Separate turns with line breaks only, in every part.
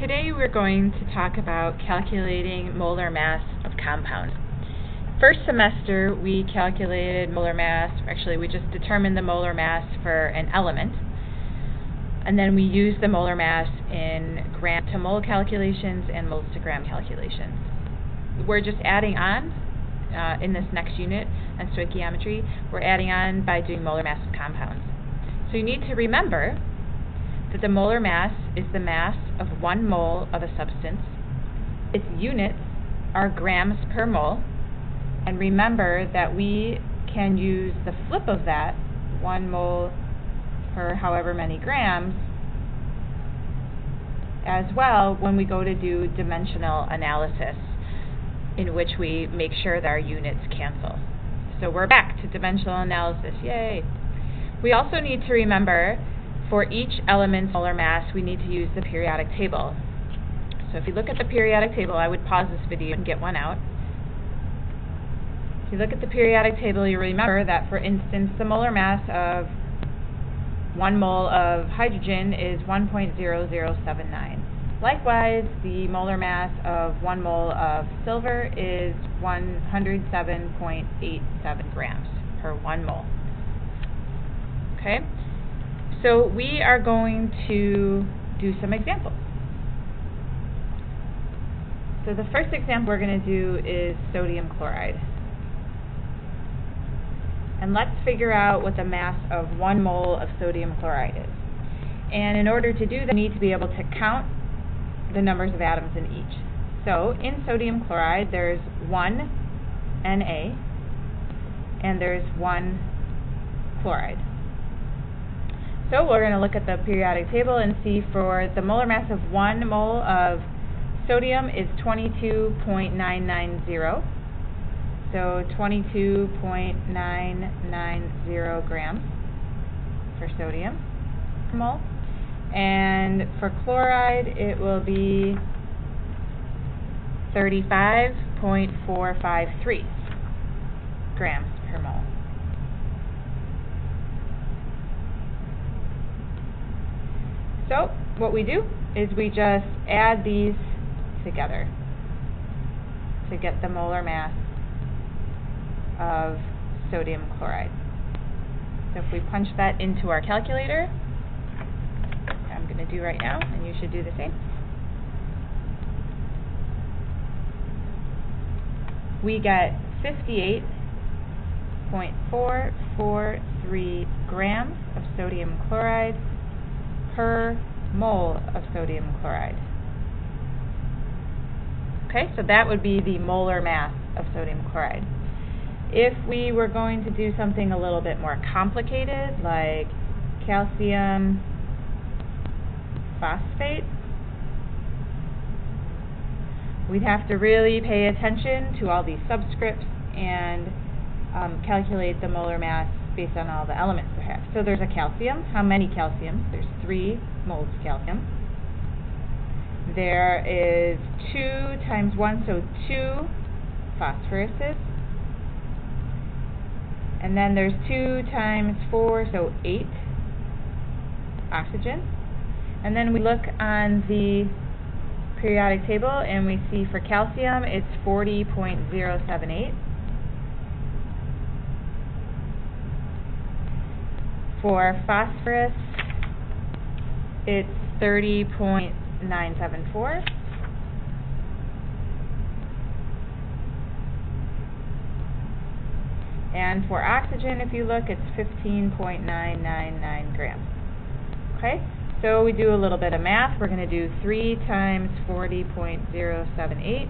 Today we're going to talk about calculating molar mass of compounds. First semester we calculated molar mass, actually we just determined the molar mass for an element, and then we used the molar mass in gram to mole calculations and moles to gram calculations. We're just adding on in this next unit on stoichiometry, we're adding on by doing molar mass of compounds. So you need to remember that the molar mass is the mass of 1 mole of a substance. Its units are grams per mole, and remember that we can use the flip of that, 1 mole per however many grams, as well when we go to do dimensional analysis, in which we make sure that our units cancel. So we're back to dimensional analysis, yay! We also need to remember for each element's molar mass, we need to use the periodic table. So if you look at the periodic table, I would pause this video and get one out. If you look at the periodic table, you remember that, for instance, the molar mass of 1 mole of hydrogen is 1.0079. Likewise, the molar mass of 1 mole of silver is 107.87 grams per 1 mole. Okay? So we are going to do some examples. So the first example we're going to do is sodium chloride. And let's figure out what the mass of 1 mole of sodium chloride is. And in order to do that, we need to be able to count the numbers of atoms in each. So in sodium chloride, there's 1 Na and there's 1 chloride. So we're going to look at the periodic table and see for the molar mass of 1 mole of sodium is 22.990. So 22.990 grams for sodium per mole. And for chloride it will be 35.453 grams per mole. So what we do is we just add these together to get the molar mass of sodium chloride. So if we punch that into our calculator, which I'm going to do right now, and you should do the same, we get 58.443 grams of sodium chloride per mole of sodium chloride. Okay, so that would be the molar mass of sodium chloride. If we were going to do something a little bit more complicated, like calcium phosphate, we'd have to really pay attention to all these subscripts and calculate the molar mass based on all the elements they have. So there's a calcium. How many calciums? There's 3 moles of calcium. There is 2 times 1, so 2 phosphoruses. And then there's 2 times 4, so 8 oxygen. And then we look on the periodic table and we see for calcium it's 40.078. For phosphorus, it's 30.974. And for oxygen, if you look, it's 15.999 grams. Okay, so we do a little bit of math. We're going to do 3 times 40.078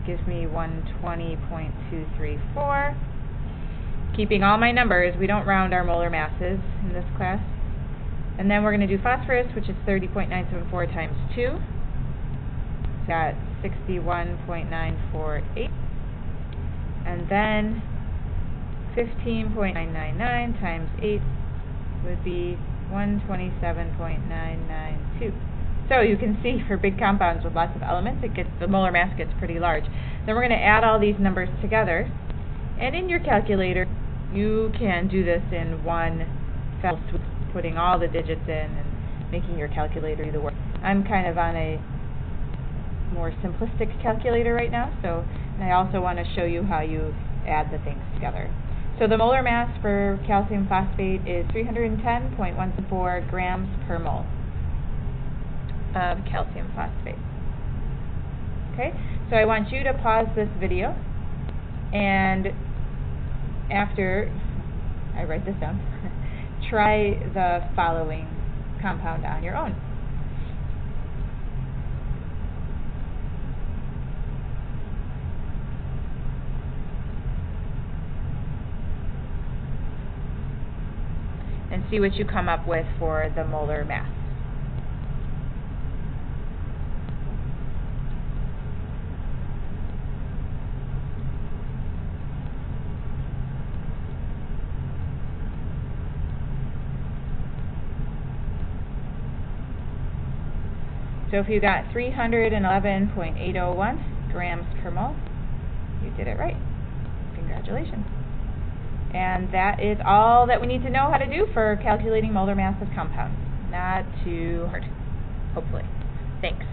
gives me 120.234. Keeping all my numbers, we don't round our molar masses in this class. And then we're going to do phosphorus, which is 30.974 times 2. Got 61.948. And then 15.999 times 8 would be 127.992. So you can see for big compounds with lots of elements, the molar mass gets pretty large. Then we're going to add all these numbers together. And in your calculator, you can do this in one fell swoop, putting all the digits in and making your calculator do the work. I'm kind of on a more simplistic calculator right now, and I also want to show you how you add the things together. So the molar mass for calcium phosphate is 310.14 grams per mole of calcium phosphate. Okay, so I want you to pause this video, and after I write this down, try the following compound on your own. And see what you come up with for the molar mass. So if you got 311.801 grams per mole, you did it right. Congratulations. And that is all that we need to know how to do for calculating molar mass of compounds. Not too hard, hopefully. Thanks.